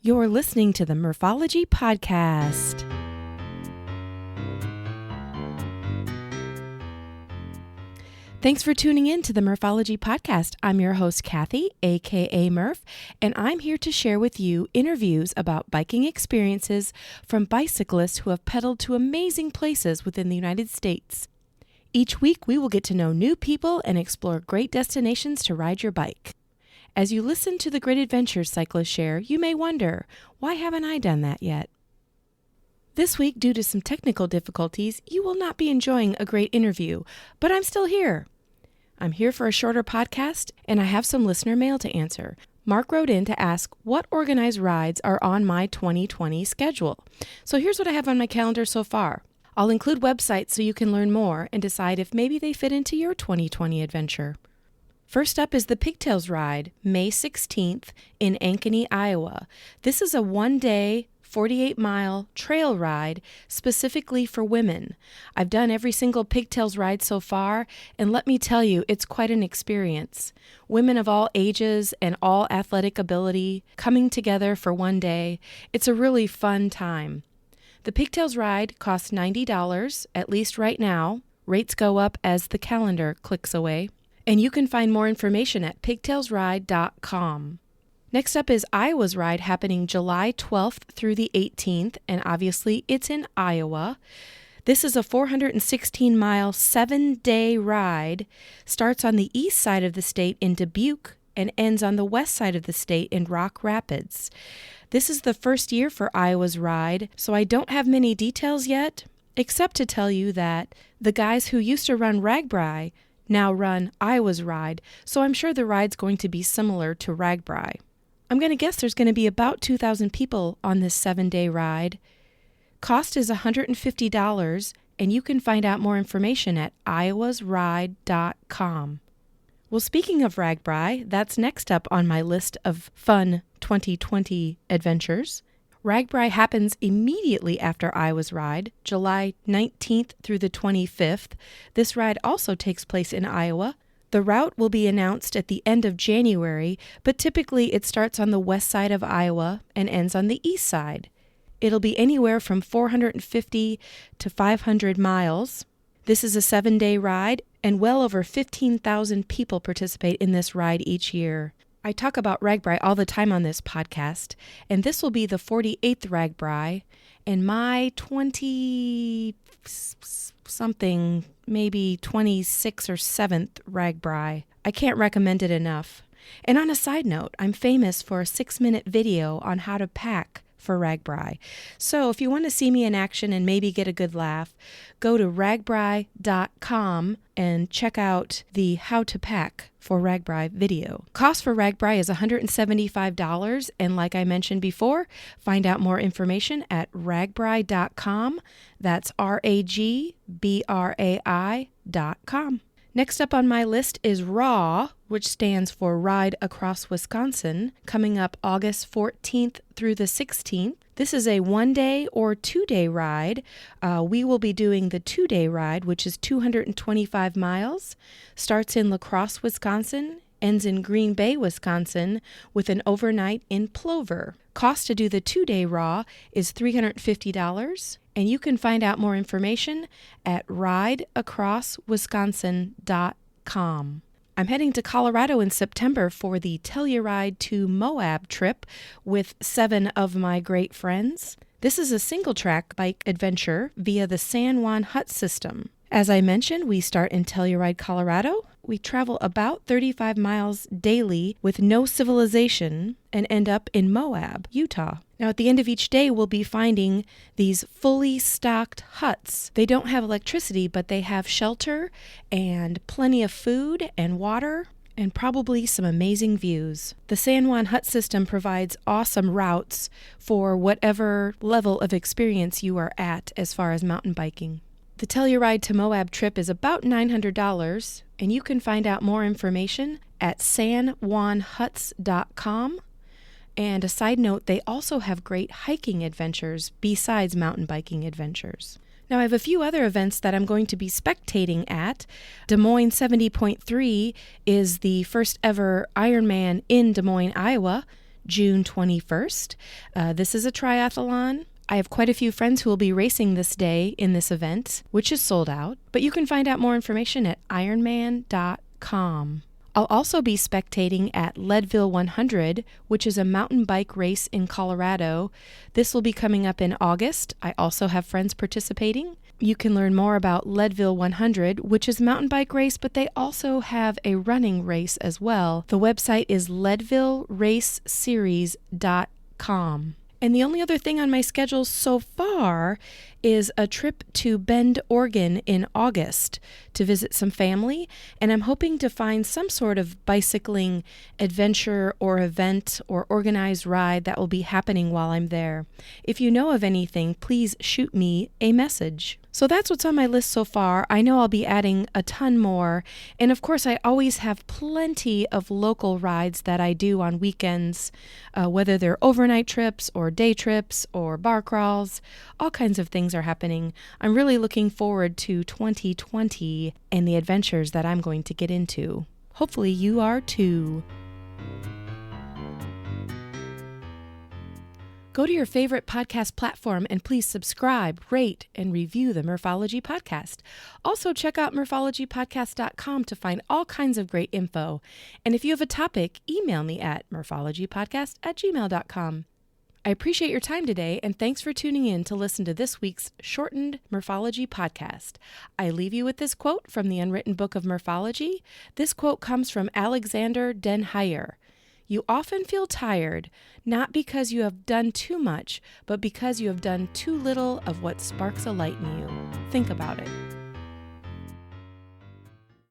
You're listening to the Murphology Podcast. Thanks for tuning in to the Murphology Podcast. I'm your host, Kathy, aka Murph, and I'm here to share with you interviews about biking experiences from bicyclists who have pedaled to amazing places within the United States. Each week, we will get to know new people and explore great destinations to ride your bike. As you listen to the great adventures cyclists share, you may wonder, why haven't I done that yet? This week, due to some technical difficulties, you will not be enjoying a great interview, but I'm still here. I'm here for a shorter podcast, and I have some listener mail to answer. Mark wrote in to ask what organized rides are on my 2020 schedule. So here's what I have on my calendar so far. I'll include websites so you can learn more and decide if maybe they fit into your 2020 adventure. First up is the Pigtails Ride, May 16th in Ankeny, Iowa. This is a one-day, 48-mile trail ride specifically for women. I've done every single Pigtails ride so far, and let me tell you, it's quite an experience. Women of all ages and all athletic ability coming together for one day. It's a really fun time. The Pigtails Ride costs $90, at least right now. Rates go up as the calendar clicks away. And you can find more information at pigtailsride.com. Next up is Iowa's Ride happening July 12th through the 18th, and obviously it's in Iowa. This is a 416-mile, 7-day ride, starts on the east side of the state in Dubuque and ends on the west side of the state in Rock Rapids. This is the first year for Iowa's Ride, so I don't have many details yet, except to tell you that the guys who used to run RAGBRAI now run Iowa's Ride, so I'm sure the ride's going to be similar to RAGBRAI. I'm going to guess there's going to be about 2,000 people on this 7-day ride. Cost is $150, and you can find out more information at iowasride.com. Well, speaking of RAGBRAI, that's next up on my list of fun 2020 adventures. RAGBRAI happens immediately after Iowa's Ride, July 19th through the 25th. This ride also takes place in Iowa. The route will be announced at the end of January, but typically it starts on the west side of Iowa and ends on the east side. It'll be anywhere from 450 to 500 miles. This is a 7-day ride, and well over 15,000 people participate in this ride each year. I talk about RAGBRAI all the time on this podcast, and this will be the 48th RAGBRAI, and my 20-something, maybe 26th or 7th RAGBRAI. I can't recommend it enough. And on a side note, I'm famous for a 6-minute video on how to pack for RAGBRAI. So if you want to see me in action and maybe get a good laugh, go to ragbrai.com and check out the How to Pack for RAGBRAI video. Cost for RAGBRAI is $175, and like I mentioned before, find out more information at ragbrai.com. That's RAGBRAI.com. Next up on my list is RAW, which stands for Ride Across Wisconsin, coming up August 14th through the 16th. This is a 1-day or 2-day ride. We will be doing the 2-day ride, which is 225 miles, starts in La Crosse, Wisconsin, ends in Green Bay, Wisconsin, with an overnight in Plover. Cost to do the 2-day RAW is $350, and you can find out more information at rideacrosswisconsin.com. I'm heading to Colorado in September for the Telluride to Moab trip with 7 of my great friends. This is a single-track bike adventure via the San Juan Hut system. As I mentioned, we start in Telluride, Colorado. We travel about 35 miles daily with no civilization and end up in Moab, Utah. Now, at the end of each day, we'll be finding these fully stocked huts. They don't have electricity, but they have shelter and plenty of food and water and probably some amazing views. The San Juan Hut system provides awesome routes for whatever level of experience you are at as far as mountain biking. The Telluride to Moab trip is about $900, and you can find out more information at sanjuanhuts.com. And a side note, they also have great hiking adventures besides mountain biking adventures. Now, I have a few other events that I'm going to be spectating at. Des Moines 70.3 is the first ever Ironman in Des Moines, Iowa. June 21st. This is a triathlon. I have quite a few friends who will be racing this day in this event, which is sold out, but you can find out more information at ironman.com. I'll also be spectating at Leadville 100, which is a mountain bike race in Colorado. This will be coming up in August. I also have friends participating. You can learn more about Leadville 100, which is a mountain bike race, but they also have a running race as well. The website is leadvilleraceseries.com. And the only other thing on my schedule so far is a trip to Bend, Oregon in August to visit some family, and I'm hoping to find some sort of bicycling adventure or event or organized ride that will be happening while I'm there. If you know of anything, please shoot me a message. So that's what's on my list so far. I know I'll be adding a ton more, and of course I always have plenty of local rides that I do on weekends, whether they're overnight trips or day trips or bar crawls. All kinds of things are happening. I'm really looking forward to 2020 and the adventures that I'm going to get into. Hopefully you are too. Go to your favorite podcast platform and please subscribe, rate, and review the Murphology Podcast. Also, check out murphologypodcast.com to find all kinds of great info. And if you have a topic, email me at murphologypodcast@gmail.com. I appreciate your time today, and thanks for tuning in to listen to this week's shortened Murphology podcast. I leave you with this quote from the Unwritten Book of Murphology. This quote comes from Alexander Den Heyer. You often feel tired, not because you have done too much, but because you have done too little of what sparks a light in you. Think about it.